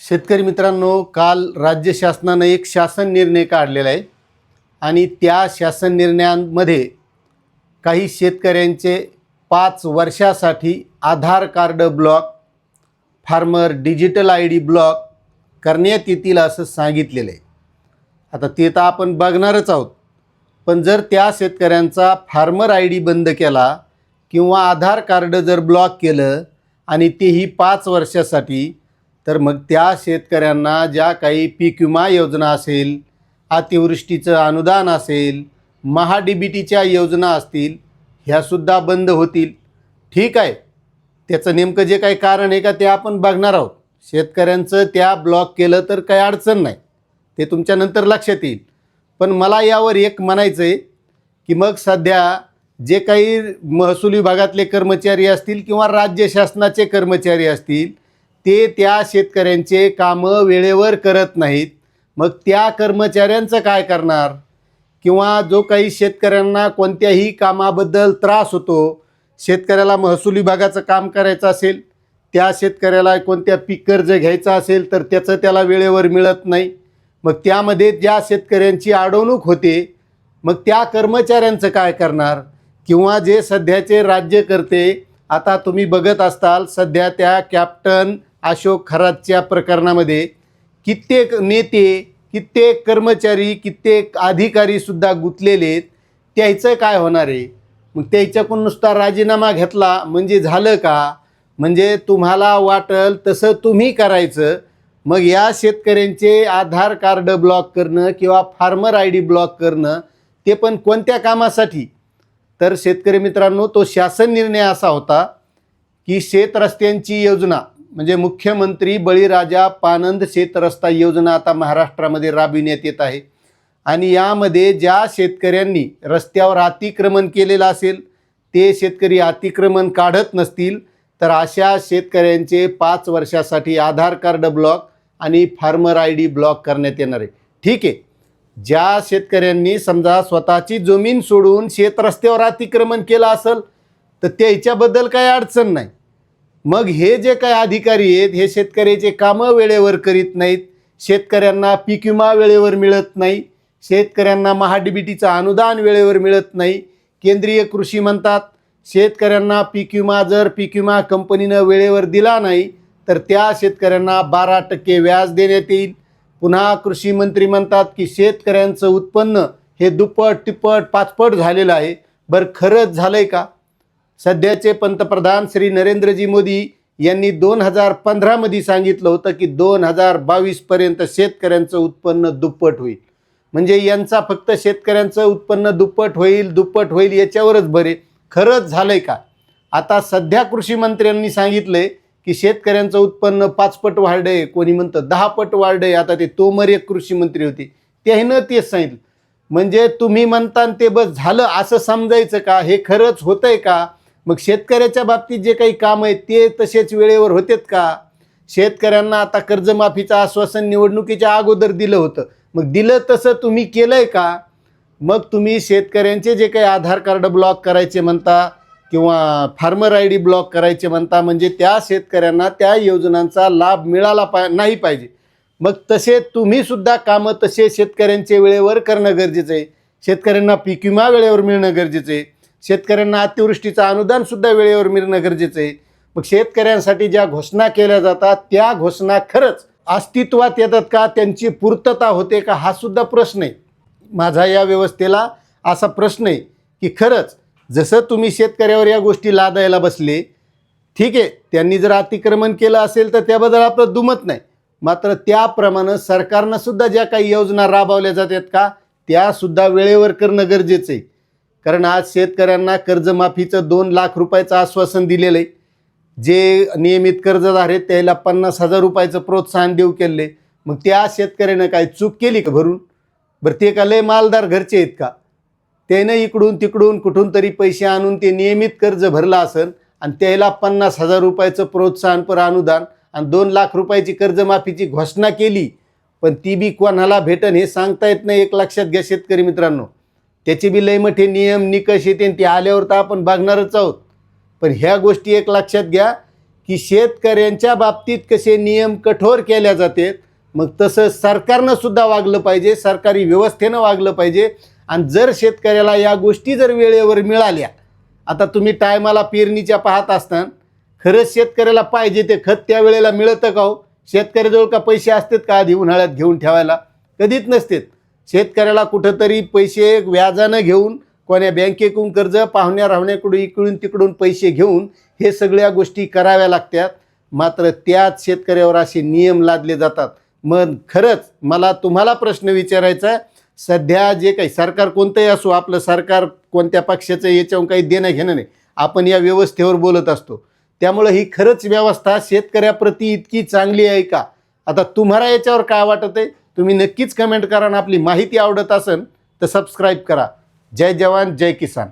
शेतकरी मित्रांनो, काल राज्य शासनानं एक शासन निर्णय काढलेला आहे आणि त्या शासन निर्णयांमध्ये काही शेतकऱ्यांचे 5 वर्षासाठी Aadhaar card block, farmer digital ID block करण्यात येतील असं सांगितलेलं आहे. आता ते तर आपण बघणारच आहोत, पण जर त्या शेतकऱ्यांचा फार्मर ID बंद केला किंवा आधार कार्ड जर ब्लॉक केलं आणि तेही 5 वर्षासाठी, तर मग त्या शेतकऱ्यांना ज्या काही पीक विमा योजना असेल, अतिवृष्टीचं अनुदान असेल, महा-DBTच्या योजना असतील, ह्यासुद्धा बंद होतील. ठीक आहे, त्याचं नेमकं जे काही कारण आहे का ते आपण बघणार आहोत. शेतकऱ्यांचं त्या ब्लॉक केलं तर काही अडचण नाही, ते तुमच्यानंतर लक्षात येईल. पण मला यावर एक म्हणायचं आहे की मग सध्या जे काही महसूल विभागातले कर्मचारी असतील किंवा राज्य शासनाचे कर्मचारी असतील, ते त्या शेतकऱ्यांचे कामं वेळेवर करत नाहीत. मग त्या कर्मचाऱ्यांचं काय करणार? किंवा जो काही शेतकऱ्यांना कोणत्याही कामाबद्दल त्रास होतो, शेतकऱ्याला महसूल विभागाचं काम करायचं असेल, त्या शेतकऱ्याला कोणत्या पीक कर्ज घ्यायचं असेल तर त्याचं त्याला वेळेवर मिळत नाही. मग त्यामध्ये ज्या शेतकऱ्यांची अडवणूक होते, मग त्या कर्मचाऱ्यांचं काय करणार? किंवा जे सध्याचे राज्यकर्ते, आता तुम्ही बघत असताल सध्या त्या कॅप्टन अशोक खरातच्या प्रकरणामध्ये कित्येक नेते, कित्येक कर्मचारी, कित्येक अधिकारीसुद्धा गुंतलेले आहेत. त्याचं काय होणार आहे? मग त्याच्याकडून नुसता राजीनामा घेतला म्हणजे झालं का? म्हणजे तुम्हाला वाटेल तसं तुम्ही करायचं. मग या शेतकऱ्यांचे आधार कार्ड ब्लॉक करणं किंवा फार्मर ID ब्लॉक करणं, ते पण कोणत्या कामासाठी? तर शेतकरी मित्रांनो, तो शासन निर्णय असा होता की शेत रस्त्यांची योजना, म्हणजे मुख्यमंत्री बळीराजा पानंद शेत रस्ता योजना आता महाराष्ट्रामध्ये राबविण्यात येत आहे. आणि यामध्ये ज्या शेतकऱ्यांनी रस्त्यावर अतिक्रमण केलेलं असेल, ते शेतकरी अतिक्रमण काढत नसतील, तर अशा शेतकऱ्यांचे 5 वर्षासाठी आधार कार्ड ब्लॉक आणि फार्मर ID ब्लॉक करण्यात येणार आहे. ठीक आहे, ज्या शेतकऱ्यांनी समजा स्वतःची जमीन सोडून शेत रस्त्यावर अतिक्रमण केलं असेल तर त्याच्याबद्दल काही अडचण नाही. मग हे जे काही अधिकारी आहेत, हे शेतकऱ्याचे कामं वेळेवर करीत नाहीत, शेतकऱ्यांना पीक विमा वेळेवर मिळत नाही, शेतकऱ्यांना महा-DBTचं अनुदान वेळेवर मिळत नाही. केंद्रीय कृषी म्हणतात शेतकऱ्यांना पीक विमा जर पीक विमा कंपनीनं वेळेवर दिला नाही तर त्या शेतकऱ्यांना 12% व्याज देण्यात येईल. पुन्हा कृषी मंत्री म्हणतात की शेतकऱ्यांचं उत्पन्न हे दुप्पट, तिप्पट, पाचपट झालेलं आहे. बरं, खरंच झालं आहे का? सध्याचे पंतप्रधान श्री नरेंद्रजी मोदी यांनी 2015मध्ये सांगितलं होतं की 2022पर्यंत शेतकऱ्यांचं उत्पन्न दुप्पट होईल. म्हणजे यांचा फक्त शेतकऱ्यांचं उत्पन्न दुप्पट होईल याच्यावरच बरे. खरंच झालं आहे का? आता सध्या कृषी मंत्र्यांनी सांगितलं आहे की शेतकऱ्यांचं उत्पन्न 5 पट वाढलं आहे, कोणी म्हणतं 10 पट वाढलं आहे. आता ते तोमर एक कृषी मंत्री होते, त्यानं तेच सांगितलं. म्हणजे तुम्ही म्हणता ते बस झालं असं समजायचं का? हे खरंच होतं आहे का? मग शेतकऱ्याच्या बाबतीत जे काही काम आहेत ते तसेच वेळेवर होतेत का? शेतकऱ्यांना आता कर्जमाफीचं आश्वासन निवडणुकीच्या अगोदर दिलं होतं, मग दिलं तसं तुम्ही केलं आहे का? मग तुम्ही शेतकऱ्यांचे जे काही आधार कार्ड ब्लॉक करायचे म्हणता किंवा फार्मर ID ब्लॉक करायचे म्हणता, म्हणजे त्या शेतकऱ्यांना त्या योजनांचा लाभ मिळाला नाही पाहिजे. मग तसे तुम्हीसुद्धा कामं तसे शेतकऱ्यांचे वेळेवर करणं गरजेचं आहे. शेतकऱ्यांना पीक विमा वेळेवर मिळणं गरजेचं आहे. शेतकऱ्यांना अतिवृष्टीचं अनुदानसुद्धा वेळेवर मिळणं गरजेचं आहे. मग शेतकऱ्यांसाठी ज्या घोषणा केल्या जातात त्या घोषणा खरंच अस्तित्वात येतात का? त्यांची पूर्तता होते का? हा सुद्धा प्रश्न आहे. माझा या व्यवस्थेला असा प्रश्न आहे की खरंच जसं तुम्ही शेतकऱ्यावर या गोष्टी लादायला बसले, ठीक आहे, त्यांनी जर अतिक्रमण केलं असेल तर त्याबद्दल आपलं दुमत नाही, मात्र त्याप्रमाणे सरकारनं सुद्धा ज्या काही योजना राबवल्या जातात का त्यासुद्धा वेळेवर करणं गरजेचं आहे. कारण आज शेतकऱ्यांना कर्जमाफीचं 2 लाख रुपयाचं आश्वासन दिलेलं आहे. जे नियमित कर्जदार आहेत त्याला 50,000 रुपयाचं प्रोत्साहन देऊ केले. मग त्या शेतकऱ्यानं काय चूक केली का भरून? बरं, ते का लय मालदार घरचे आहेत का? त्यानं इकडून तिकडून कुठून तरी पैसे आणून ते नियमित कर्ज भरलं असेल आणि त्याला 50,000 रुपयाचं प्रोत्साहनपर अनुदान आणि 2 लाख रुपयाची कर्जमाफीची घोषणा केली, पण ती बी कोणाला भेटन हे सांगता येत नाही. एक लक्षात घ्या शेतकरी मित्रांनो, त्याचे बी लय मोठे नियम निकष येते, ते आल्यावर तर आपण बघणारच आहोत. पण ह्या गोष्टी एक लक्षात घ्या की शेतकऱ्यांच्या बाबतीत कसे नियम कठोर केल्या जातात, मग तसं सरकारनं सुद्धा वागलं पाहिजे, सरकारी व्यवस्थेनं वागलं पाहिजे. आणि जर शेतकऱ्याला या गोष्टी जर वेळेवर मिळाल्या, आता तुम्ही टायमाला पेरणीच्या पाहत असताना खरंच शेतकऱ्याला पाहिजे ते खत त्या वेळेला मिळतं का हो? शेतकऱ्याजवळ का पैसे असतात का आधी उन्हाळ्यात घेऊन ठेवायला? कधीच नसतात. शेतकऱ्याला कुठंतरी पैसे व्याजानं घेऊन, कोण्या बँकेकडून कर्ज, पाहुण्या राहुण्याकडून इकडून तिकडून पैसे घेऊन हे सगळ्या गोष्टी कराव्या लागतात. मात्र त्याच शेतकऱ्यावर असे नियम लादले जातात. मग खरंच मला तुम्हाला प्रश्न विचारायचा आहे, सध्या जे काही सरकार कोणतंही असो, आपलं सरकार कोणत्या पक्षाचं याच्यावर काही देणं घेणं नाही, आपण या व्यवस्थेवर बोलत असतो. त्यामुळं ही खरंच व्यवस्था शेतकऱ्याप्रती इतकी चांगली आहे का? आता तुम्हाला याच्यावर काय वाटत आहे तुम्ही नक्कीच कमेंट करा. आणि आपली माहिती आवडत असेल तर सबस्क्राईब करा. जय जवान जय किसान.